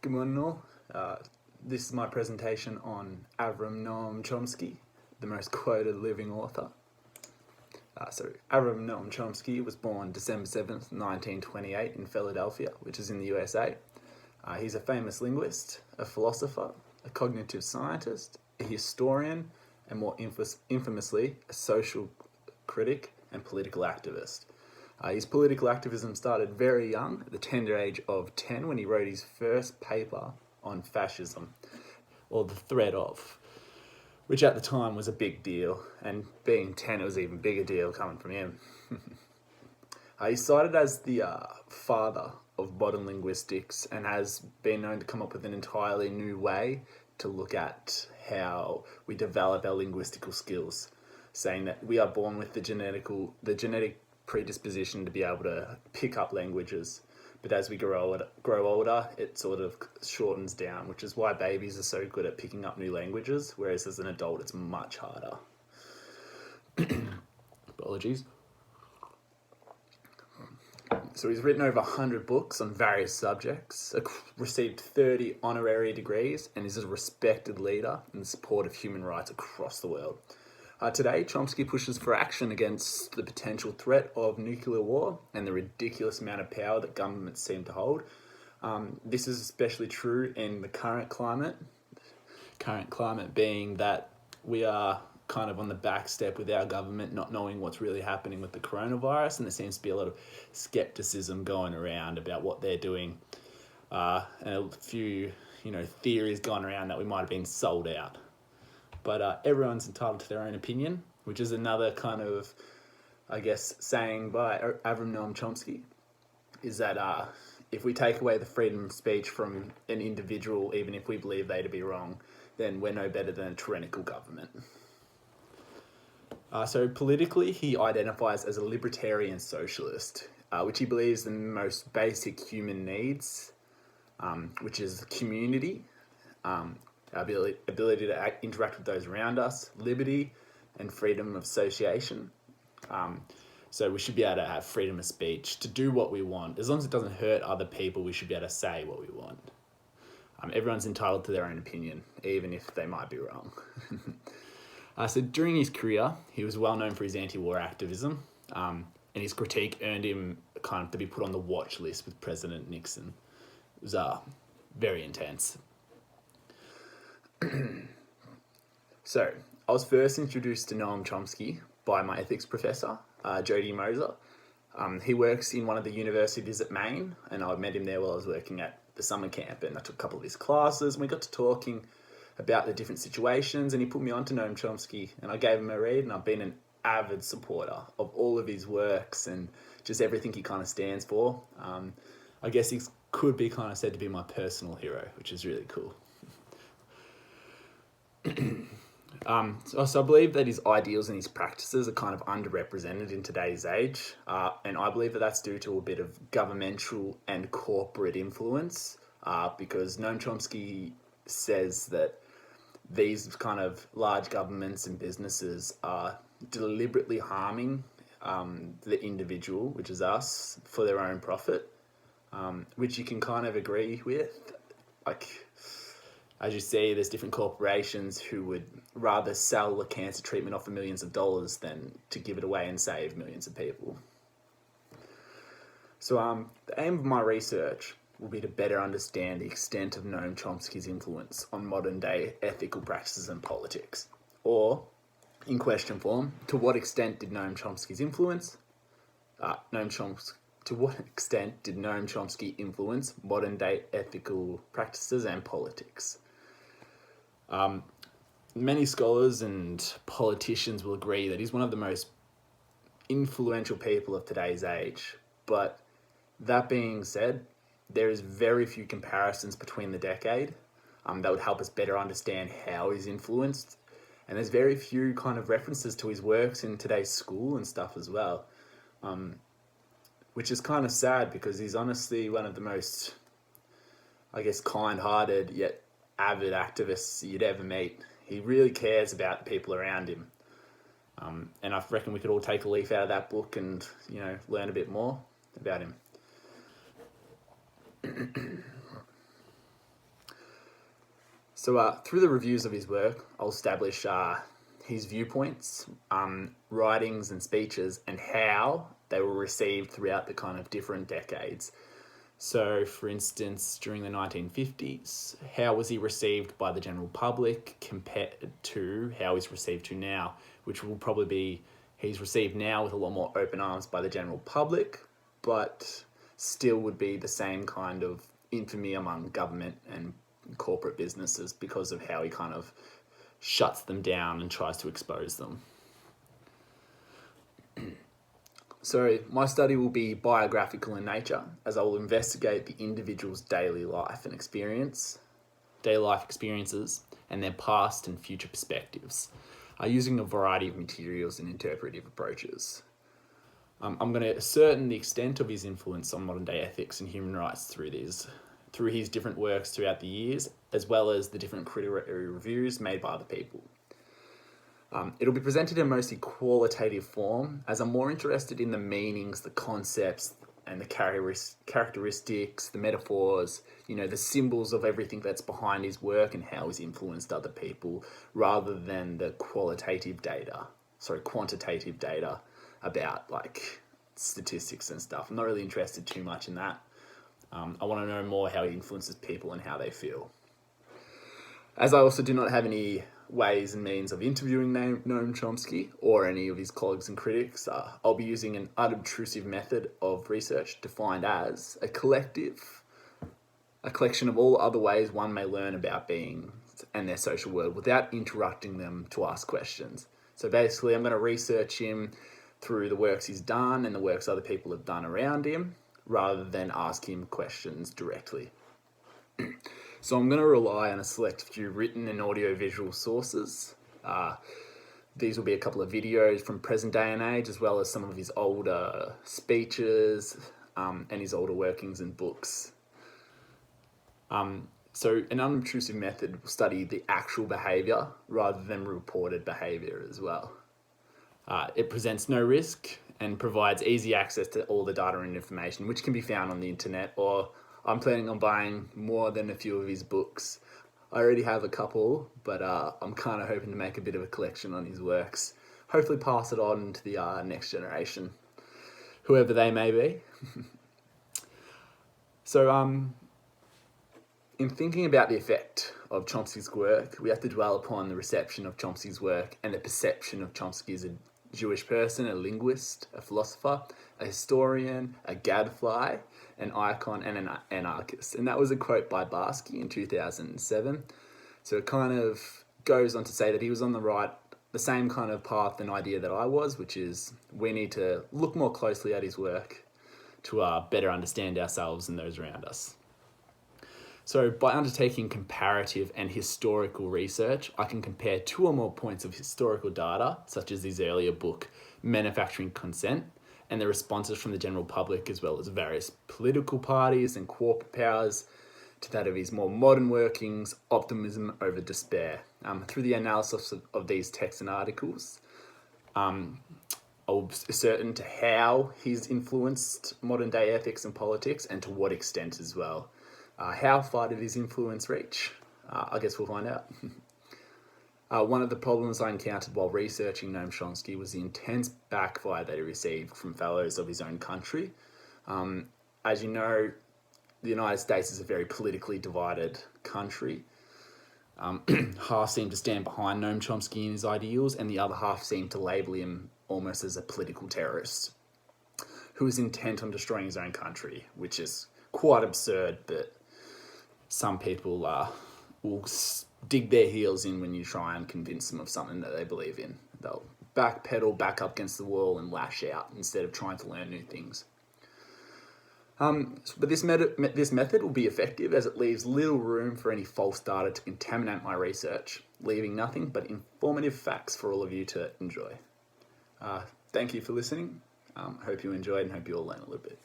Good morning all. This is my presentation on Avram Noam Chomsky, the most quoted living author. Avram Noam Chomsky was born December 7th, 1928 in Philadelphia, which is in the USA. He's a famous linguist, a philosopher, a cognitive scientist, a historian, and more infamously, a social critic and political activist. His political activism started very young, at the tender age of 10, when he wrote his first paper on fascism, or the threat of, which at the time was a big deal, and being 10, it was an even bigger deal coming from him. He's cited as the father of modern linguistics and has been known to come up with an entirely new way to look at how we develop our linguistical skills, saying that we are born with the genetic predisposition to be able to pick up languages, but as we grow older, it sort of shortens down, which is why babies are so good at picking up new languages, whereas as an adult it's much harder. Apologies. So he's written over 100 books on various subjects, received 30 honorary degrees, and is a respected leader in the support of human rights across the world. Today, Chomsky pushes for action against the potential threat of nuclear war and the ridiculous amount of power that governments seem to hold. This is especially true in the current climate. Current climate being that we are kind of on the back step with our government not knowing what's really happening with the coronavirus, and there seems to be a lot of skepticism going around about what they're doing, and a few theories going around that we might have been sold out. But everyone's entitled to their own opinion, which is another kind of, saying by Avram Noam Chomsky, is that if we take away the freedom of speech from an individual, even if we believe they to be wrong, then we're no better than a tyrannical government. So politically, he identifies as a libertarian socialist, which he believes the most basic human needs, which is community, ability to interact with those around us, liberty, and freedom of association. So we should be able to have freedom of speech to do what we want. As long as it doesn't hurt other people, we should be able to say what we want. Everyone's entitled to their own opinion, even if they might be wrong. So during his career, he was well known for his anti-war activism, and his critique earned him kind of to be put on the watch list with President Nixon. It was very intense. So, I was first introduced to Noam Chomsky by my ethics professor, Jody Moser. He works in one of the universities at Maine, and I met him there while I was working at the summer camp, and I took a couple of his classes, and we got to talking about the different situations, and he put me on to Noam Chomsky, and I gave him a read, and I've been an avid supporter of all of his works and just everything he kind of stands for. I guess he could be kind of said to be my personal hero, which is really cool. So I believe that his ideals and his practices are kind of underrepresented in today's age, and I believe that that's due to a bit of governmental and corporate influence, because Noam Chomsky says that these kind of large governments and businesses are deliberately harming the individual, which is us, for their own profit, which you can kind of agree with. As you see, there's different corporations who would rather sell the cancer treatment off for millions of dollars than to give it away and save millions of people. So the aim of my research will be to better understand the extent of Noam Chomsky's influence on modern day ethical practices and politics. Or, in question form, to what extent did Noam Chomsky influence modern day ethical practices and politics? Many scholars and politicians will agree that he's one of the most influential people of today's age. But that being said, there is very few comparisons between the decade that would help us better understand how he's influenced. And there's very few kind of references to his works in today's school and stuff as well, which is kind of sad because he's honestly one of the most, kind-hearted yet avid activists you'd ever meet. He really cares about the people around him. And I reckon we could all take a leaf out of that book and, learn a bit more about him. So through the reviews of his work, I'll establish his viewpoints, writings and speeches, and how they were received throughout the kind of different decades. So, for instance, during the 1950s, how was he received by the general public compared to how he's received to now, which will probably be he's received now with a lot more open arms by the general public, but still would be the same kind of infamy among government and corporate businesses because of how he kind of shuts them down and tries to expose them. So my study will be biographical in nature, as I will investigate the individual's daily life experiences, and their past and future perspectives, using a variety of materials and interpretive approaches. I'm going to ascertain the extent of his influence on modern day ethics and human rights through his different works throughout the years, as well as the different critical reviews made by other people. It'll be presented in mostly qualitative form, as I'm more interested in the meanings, the concepts, and the characteristics, the metaphors, the symbols of everything that's behind his work and how he's influenced other people, rather than the quantitative data about like statistics and stuff. I'm not really interested too much in that. I want to know more how he influences people and how they feel. As I also do not have any ways and means of interviewing Noam Chomsky or any of his colleagues and critics, I'll be using an unobtrusive method of research defined as a collection of all other ways one may learn about beings and their social world without interrupting them to ask questions. So basically, I'm going to research him through the works he's done and the works other people have done around him, rather than ask him questions directly. So I'm going to rely on a select few written and audio-visual sources. These will be a couple of videos from present day and age, as well as some of his older speeches and his older workings and books. So an unobtrusive method will study the actual behaviour rather than reported behaviour as well. It presents no risk and provides easy access to all the data and information, which can be found on the internet, or I'm planning on buying more than a few of his books. I already have a couple, but I'm kind of hoping to make a bit of a collection on his works. Hopefully pass it on to the next generation, whoever they may be. So in thinking about the effect of Chomsky's work, we have to dwell upon the reception of Chomsky's work and the perception of Chomsky as a Jewish person, a linguist, a philosopher, a historian, a gadfly, an icon, and an anarchist. And that was a quote by Barsky in 2007. So it kind of goes on to say that he was on the same kind of path and idea that I was, which is we need to look more closely at his work to better understand ourselves and those around us. So by undertaking comparative and historical research, I can compare two or more points of historical data, such as his earlier book, Manufacturing Consent, and the responses from the general public, as well as various political parties and corporate powers, to that of his more modern workings, Optimism over Despair. Through the analysis of these texts and articles, I'll ascertain to how he's influenced modern day ethics and politics, and to what extent as well. How far did his influence reach? I guess we'll find out. One of the problems I encountered while researching Noam Chomsky was the intense backfire that he received from fellows of his own country. As you know, the United States is a very politically divided country. Half seem to stand behind Noam Chomsky and his ideals, and the other half seem to label him almost as a political terrorist who is intent on destroying his own country, which is quite absurd, but some people will dig their heels in when you try and convince them of something that they believe in. They'll backpedal, back up against the wall and lash out instead of trying to learn new things. But this method will be effective, as it leaves little room for any false data to contaminate my research, leaving nothing but informative facts for all of you to enjoy. Thank you for listening. Hope you enjoyed and hope you all learn a little bit.